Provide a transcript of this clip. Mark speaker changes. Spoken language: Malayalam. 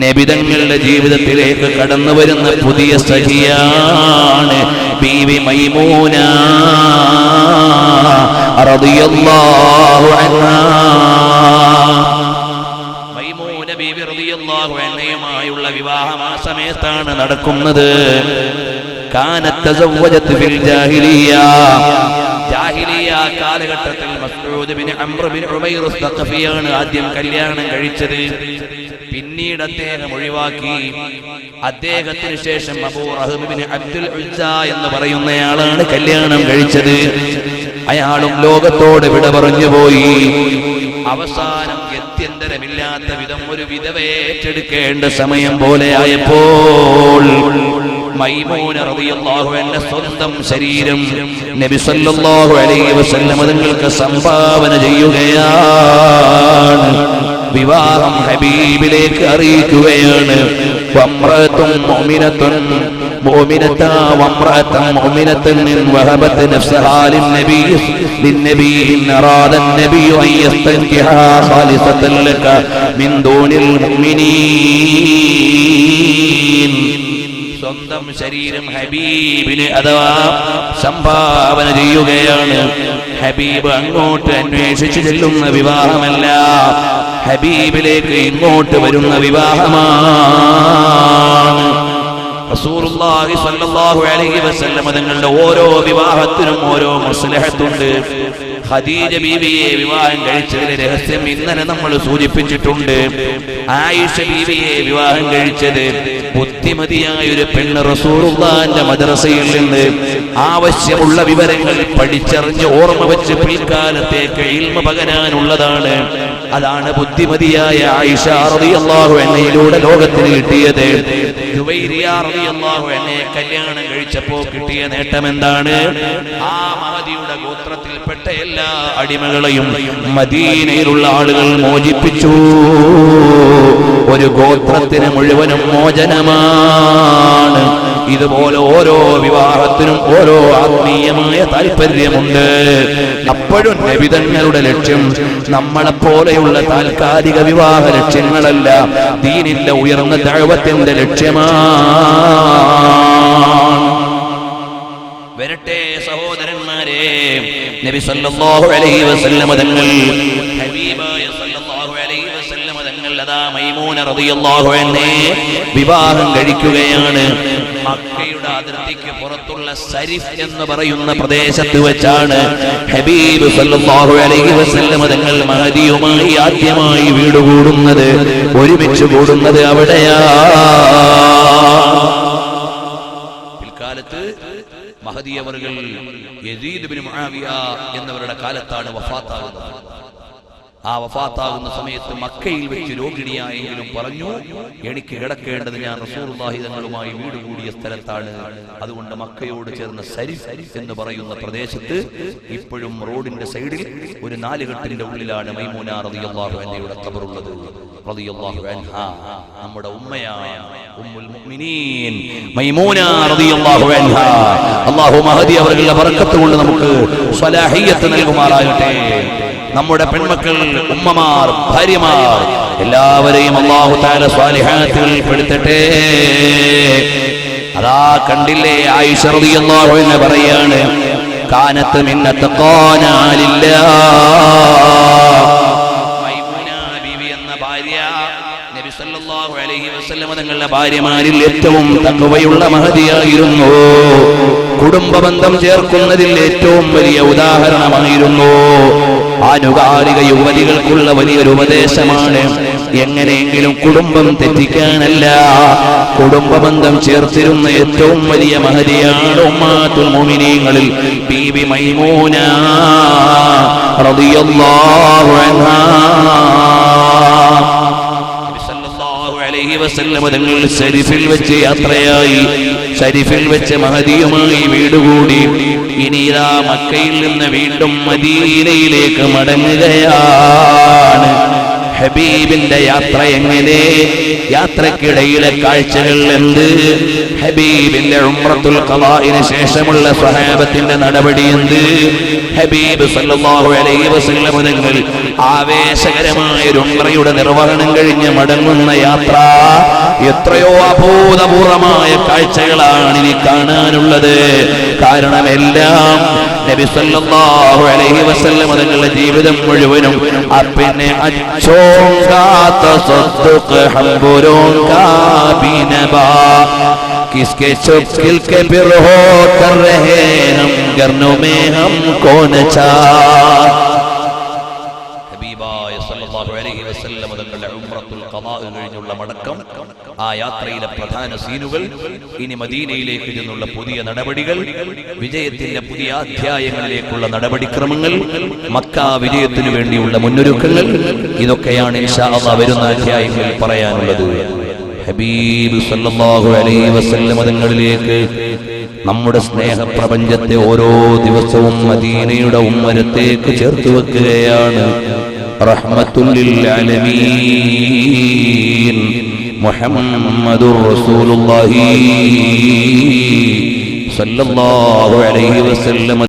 Speaker 1: നബിതങ്ങളുടെ ജീവിതത്തിലേക്ക് കടന്നു വരുന്ന പുതിയ സഖിയാണ് ബീവി മൈമൂന റളിയല്ലാഹു അൻഹാ. മൈമൂന ബീവി റളിയല്ലാഹു അൻഹയുമായുള്ള വിവാഹം ആ സമയത്താണ് നടക്കുന്നത്. കാനത്ത് തസവ്വജത് ഫിൽ ജാഹിലിയ്യ, ജാഹിലിയ്യ കാലഘട്ടത്തിൽ Masud bin Amr bin Umair അസ്തഖഫിയാണ് ആദ്യം കല്യാണം കഴിച്ചത്. പിന്നീട് അദ്ദേഹം ഒഴിവാക്കി. അദ്ദേഹത്തിന് ശേഷം Abu Ruhm bin Abdul Uzza എന്ന് പറയുന്നയാളാണ് കല്യാണം കഴിച്ചത്. അയാളും ലോകത്തോട് വിട പറഞ്ഞു പോയി. അവസാനം ഗത്യന്തരമില്ലാത്ത വിധം ഒരു വിധവയെ ഏറ്റെടുക്കേണ്ട സമയം പോലെ ആയപ്പോൾ മൈമൂന റളിയല്ലാഹു അൻഹ സ്വന്തം ശരീരം നബി സല്ലല്ലാഹു അലൈഹി വസല്ലം തങ്ങൾക്ക് സംഭാവന ചെയ്യുകയാണ്. വിവാഹം ഹബീബിലേക്ക് അറിയിക്കുകയാണ്. വംറഅത്തുൻ മുഅ്മിനത്തുൻ മുഅ്മിനത്താ വംറഅത്തുൻ മുഅ്മിനത്തുൻ വഹബത് നഫ്സഹാ ലിന്നബി അറാദ النبي أن يستنكحها خالصة لك من دون المؤمنين. സ്വന്തം ശരീരം ഹബീബിന് അഥവാ സംഭാവന ചെയ്യുകയാണ്. ഹബീബ് അങ്ങോട്ട് അന്വേഷിച്ചു ചെല്ലുന്ന വിവാഹമല്ല, ഹബീബിലേക്ക് ഇങ്ങോട്ട് വരുന്ന വിവാഹമാണ്. റസൂലുള്ളാഹി സ്വല്ലല്ലാഹു അലൈഹി വസല്ലം തങ്ങളുടെ ഓരോ വിവാഹത്തിനും ഓരോ മസ്ലഹത്തുണ്ട്. ഖദീജ ബീവിയെ വിവാഹം കഴിച്ചതിലെ രഹസ്യം ഇന്നലെ നമ്മൾ സൂചിപ്പിച്ചിട്ടുണ്ട്. ആയിഷ ബീവിയെ വിവാഹം കഴിച്ചത് ബുദ്ധിമതിയായ ഒരു പെണ്ണ് റസൂലുള്ളാഹിന്റെ മദ്രസയിൽ നിന്ന് ആവശ്യമുള്ള വിവരങ്ങൾ പഠിച്ചറിഞ്ഞ് ഓർമ്മ വെച്ച് പിൽക്കാലത്തേക്ക് ഇൽമ പകരാനുള്ളതാണ്. അതാണ് ബുദ്ധിമതിയായ ആയിഷ റളിയല്ലാഹു അൻഹയിലൂടെ ലോകത്തിന് കിട്ടിയത്. ജുവൈരിയ റളിയല്ലാഹു അൻഹയെ കല്യാണം കഴിച്ചപ്പോൾ കിട്ടിയ നേട്ടം എന്താണ്? ആ മഹദിയുടെ ഗോത്രത്തിൽപ്പെട്ട എല്ലാ അടിമകളെയും മദീനയിലുള്ള ആളുകൾ മോചിപ്പിച്ചു. ഒരു ഗോത്രത്തിന് മുഴുവനും മോചനമാണ്. ഇതുപോലെ ഓരോ വിവാഹത്തിനും ഓരോ ആത്മീയമായ താല്പര്യമുണ്ട്. അപ്പോഴും നബി തങ്ങളുടെ ലക്ഷ്യം നമ്മളെപ്പോലെയുള്ള താൽക്കാലിക വിവാഹ ലക്ഷ്യങ്ങളല്ല, ദീനിന്റെ ഉയർന്ന ദഅവത്തിന്റെ ലക്ഷ്യമാണ്. വരട്ടെ സഹോദരന്മാരെ, നബി സല്ലല്ലാഹു അലൈഹി വസല്ലം തങ്ങൾ ഹബീബായ സല്ലല്ലാഹു അലൈഹി വസല്ലം തങ്ങൾ അതാ മൈമൂന റളിയല്ലാഹു അൻഹയെ വിവാഹം കഴിക്കുകയാണ്. മക്കയുടെ അതിർത്തിക്ക് പുറത്തുള്ള സരിഫ് എന്ന് പറയുന്ന പ്രദേശത്ത് വെച്ചാണ് ഹബീബ് സല്ലല്ലാഹു അലൈഹി വസല്ലം തങ്ങൾ മഹദിയുമായി ആദ്യമായി വീടുകൂടുന്നത്, ഒരുമിച്ച് കൂടുന്നത് അവിടെയാണ്. പിൽക്കാലത്ത് മഹദി അവറുകൾ യസീദ് ബിൻ മുആവിയ എന്നവരുടെ കാലത്താണ് വഫാത്താകുന്നത്. ആ വഫാത്താകുന്ന സമയത്ത് മക്കയിൽ വെച്ച് രോഗിണിയായെങ്കിലും പറഞ്ഞു, എനിക്ക് കിടക്കേണ്ടത് ഞാൻ റസൂലുള്ളാഹി തങ്ങളുമായി വീട് കൂടിയ സ്ഥലത്താണ്. അതുകൊണ്ട് മക്കയോട് ചേർന്ന സരിഫ് എന്ന് പറയുന്ന പ്രദേശത്ത് ഇപ്പോഴും റോഡിന്റെ സൈഡിൽ ഒരു നാലുകെട്ടിന്റെ ഉള്ളിലാണ് മൈമൂന റളിയല്ലാഹു അൻഹയുടെ ഖബറുള്ളത്. റളിയല്ലാഹു അൻഹാ നമ്മുടെ ഉമ്മയാണ്, ഉമ്മുൽ മുഅ്മിനീൻ മൈമൂന റളിയല്ലാഹു അൻഹാ. അല്ലാഹു മഹദി അവരുടെ ബറക്കത്ത് കൊണ്ട് നമുക്ക് സ്വലാഹിയത്ത് നൽകുമാറാകട്ടെ. നമ്മുടെ പെൺമക്കൾ, ഉമ്മമാർ, ഭാര്യമാർ എല്ലാവരെയും അല്ലാഹു തആല സ്വാലിഹാത്തുകളിൽ പെടുത്തട്ടെ. അതാ കണ്ടില്ലേ, ആയിഷ റളിയല്ലാഹു അൻഹ പറയാണ്, കാനത്ത് മിൻ അത്ഖാനാ ലില്ലാഹ്. മൈമൂന ബീവി എന്ന ഭാര്യ നബി സല്ലല്ലാഹു അലൈഹി വസല്ലം തങ്ങളുടെ ഭാര്യമാരിൽ ഏറ്റവും തഖ്വയുള്ള മഹദിയായിരുന്നു. കുടുംബബന്ധം ചേർക്കുന്നതിൽ ഏറ്റവും വലിയ ഉദാഹരണമായിരുന്നു. ആനുകാലിക യുവതികൾക്കുള്ള വലിയൊരു ഉപദേശമാണ്. എങ്ങനെയെങ്കിലും കുടുംബം തെറ്റിക്കാനല്ല, കുടുംബബന്ധം ചേർത്തിരുന്ന ഏറ്റവും വലിയ മഹദിയാണ് ഉമ്മാത്തുൽ മുഅ്മിനീങ്ങളിൽ ബീബി മൈമൂന റളിയല്ലാഹു അൻഹാ. തങ്ങൾ ശരീഫിൽ വെച്ച് യാത്രയായി, ശരീഫിൽ വെച്ച് മഹദിയുമായി വീടുകൂടി. ഇനി ഇതാ മക്കയിൽ നിന്ന് വീണ്ടും മദീനയിലേക്ക് മടങ്ങുകയാണ്. ഹബീബിന്റെ യാത്ര എങ്ങനെ, യാത്രക്കിടയിലെ കാഴ്ചകൾ എന്ത്, ഹബീബിന്റെ ഉംറത്തുൽ ഖളാഇന് ശേഷമുള്ള സ്വഹാബത്തിന്റെ നടപടി എന്ത്, ഹബീബ് സല്ലല്ലാഹു അലൈഹി വസല്ലം തങ്ങൾ ആവേശകരമായ ഒരു ഉംറയുടെ നിർവഹണം കഴിഞ്ഞ് മടങ്ങുന്ന യാത്ര, എത്രയോ അഭൂതപൂർവമായ കാഴ്ചകളാണ് ഇനി കാണാനുള്ളത്. കാരണം എല്ലാം നബി സല്ലല്ലാഹു അലൈഹി വസല്ലം തങ്ങളുടെ ജീവിതം മുഴുവനും പിന്നെ അച്ചോങ്കാ തസദ്ദുഖ് ഹംബുരോങ്കാ ബിനബാ किसके चुपकिल के फिर हो कर रहे हम गर्नों में हमको नचा. ഹബീബായ സല്ലല്ലാഹു അലൈഹി വസല്ലം തങ്ങളുടെ ഉംറത്തുൽ ഖളാ കഴിഞ്ഞുള്ള മടക്കം, ആ യാത്രയിലെ പ്രധാന സീനുകൾ, ഇനി മദീനയിലേക്ക് ചെന്നുള്ള പുതിയ നടപടികൾ, വിജയത്തിന്റെ പുതിയ അധ്യായങ്ങളിലേക്കുള്ള നടപടിക്രമങ്ങൾ, മക്ക വിജയത്തിനു വേണ്ടിയുള്ള മുന്നൊരുക്കങ്ങൾ, ഇതൊക്കെയാണ് ഇൻഷാ അല്ലാഹ് വരുന്ന അധ്യായങ്ങളിൽ പറയാനുള്ളത്. ഹബീബ് സല്ലല്ലാഹു അലൈഹി വസല്ലം തങ്ങളിലേക്ക് നമ്മുടെ സ്നേഹപ്രപഞ്ചത്തെ ഓരോ ദിവസവും മദീനയുടെ ഉമ്മരത്തേക്ക് ചേർത്ത് വെക്കുകയാണ്. റഹ്മത്തുൽ ലിൽ ആലമീൻ മുഹമ്മദുർ റസൂലുള്ളാഹി സല്ലല്ലാഹു അലൈഹി വസല്ലം.